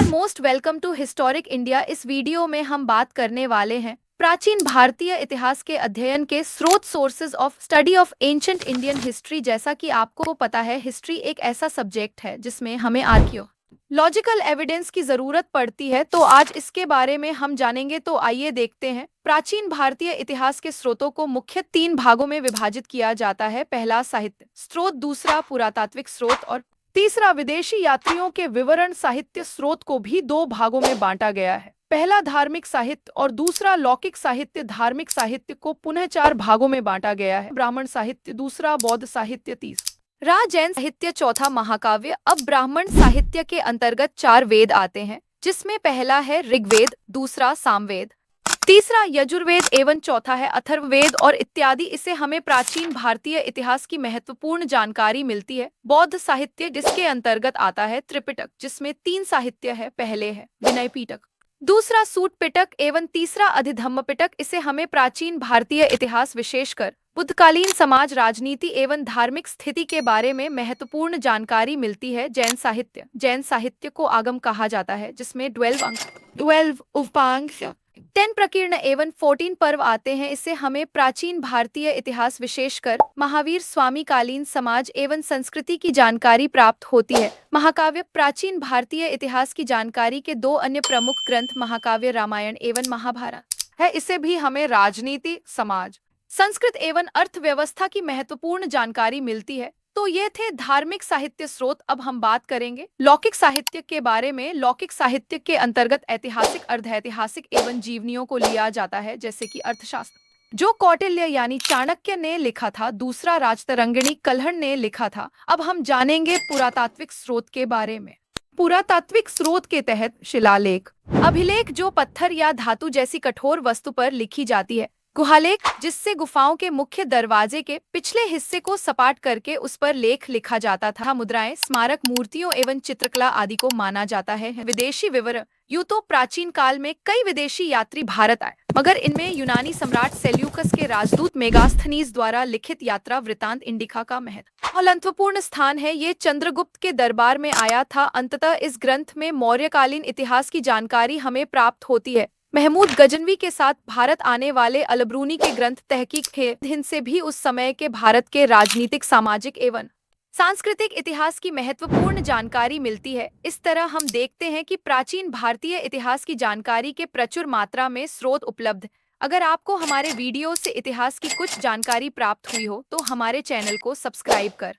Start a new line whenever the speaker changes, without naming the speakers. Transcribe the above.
Most welcome to historic India. इस video में हम बात करने वाले हैं प्राचीन भारतीय इतिहास के अध्ययन के स्रोत, sources of study of ancient Indian history. जैसा कि आपको पता है, हिस्ट्री एक ऐसा सब्जेक्ट है जिसमें हमें आर्कियोलॉजिकल एविडेंस की जरूरत पड़ती है। तो आज इसके बारे में हम जानेंगे। तो आइए देखते हैं। प्राचीन भारतीय इतिहास के स्रोतों को मुख्य 3 भागों में विभाजित किया जाता है। पहला साहित्य स्रोत, दूसरा पुरातात्विक स्रोत और तीसरा विदेशी यात्रियों के विवरण। साहित्य स्रोत को भी 2 भागों में बांटा गया है। पहला धार्मिक साहित्य और दूसरा लौकिक साहित्य। धार्मिक साहित्य को पुनः 4 भागों में बांटा गया है। ब्राह्मण साहित्य, दूसरा बौद्ध साहित्य, तीसरा जैन साहित्य, चौथा महाकाव्य। अब ब्राह्मण साहित्य के अंतर्गत 4 वेद आते हैं, जिसमें पहला है ऋग्वेद, दूसरा सामवेद, तीसरा यजुर्वेद एवं चौथा है अथर्ववेद और इत्यादि। इसे हमें प्राचीन भारतीय इतिहास की महत्वपूर्ण जानकारी मिलती है। बौद्ध साहित्य, जिसके अंतर्गत आता है त्रिपिटक, जिसमें 3 साहित्य है। पहले है विनय पिटक, दूसरा सूत पिटक एवं तीसरा अधिधम्म पिटक। इसे हमें प्राचीन भारतीय इतिहास, विशेषकर बुद्धकालीन समाज, राजनीति एवं धार्मिक स्थिति के बारे में महत्वपूर्ण जानकारी मिलती है। जैन साहित्य को आगम कहा जाता है, जिसमें 12 उपांग, 10 प्रकीर्ण एवं 14 पर्व आते हैं। इससे हमें प्राचीन भारतीय इतिहास, विशेषकर महावीर स्वामी कालीन समाज एवं संस्कृति की जानकारी प्राप्त होती है। महाकाव्य प्राचीन भारतीय इतिहास की जानकारी के 2 अन्य प्रमुख ग्रंथ महाकाव्य रामायण एवं महाभारत है। इसे भी हमें राजनीति, समाज, संस्कृत एवं अर्थव्यवस्था की महत्वपूर्ण जानकारी मिलती है। तो ये थे धार्मिक साहित्य स्रोत। अब हम बात करेंगे लौकिक साहित्य के बारे में। लौकिक साहित्य के अंतर्गत ऐतिहासिक, अर्धऐतिहासिक एवं जीवनियों को लिया जाता है, जैसे कि अर्थशास्त्र, जो कौटिल्य यानी चाणक्य ने लिखा था। दूसरा राजतरंगिणी कल्हण ने लिखा था। अब हम जानेंगे पुरातात्विक स्रोत के बारे में। पुरातात्विक स्रोत के तहत शिलालेख, अभिलेख, जो पत्थर या धातु जैसी कठोर वस्तु पर लिखी जाती है। गुहालेख, जिससे गुफाओं के मुख्य दरवाजे के पिछले हिस्से को सपाट करके उस पर लेख लिखा जाता था। मुद्राएं, स्मारक मूर्तियों एवं चित्रकला आदि को माना जाता है। विदेशी विवरण, यूं तो प्राचीन काल में कई विदेशी यात्री भारत आए, मगर इनमें यूनानी सम्राट सेल्यूकस के राजदूत मेगास्थनीज द्वारा लिखित यात्रा वृतांत इंडिका का महत्वपूर्ण स्थान है। ये चंद्रगुप्त के दरबार में आया था। अंततः इस ग्रंथ में मौर्यकालीन इतिहास की जानकारी हमें प्राप्त होती है। महमूद गजनवी के साथ भारत आने वाले अलबरूनी के ग्रंथ तहकीक थे। हिंद से भी उस समय के भारत के राजनीतिक, सामाजिक एवं सांस्कृतिक इतिहास की महत्वपूर्ण जानकारी मिलती है। इस तरह हम देखते हैं कि प्राचीन भारतीय इतिहास की जानकारी के प्रचुर मात्रा में स्रोत उपलब्ध। अगर आपको हमारे वीडियो से इतिहास की कुछ जानकारी प्राप्त हुई हो तो हमारे चैनल को सब्सक्राइब कर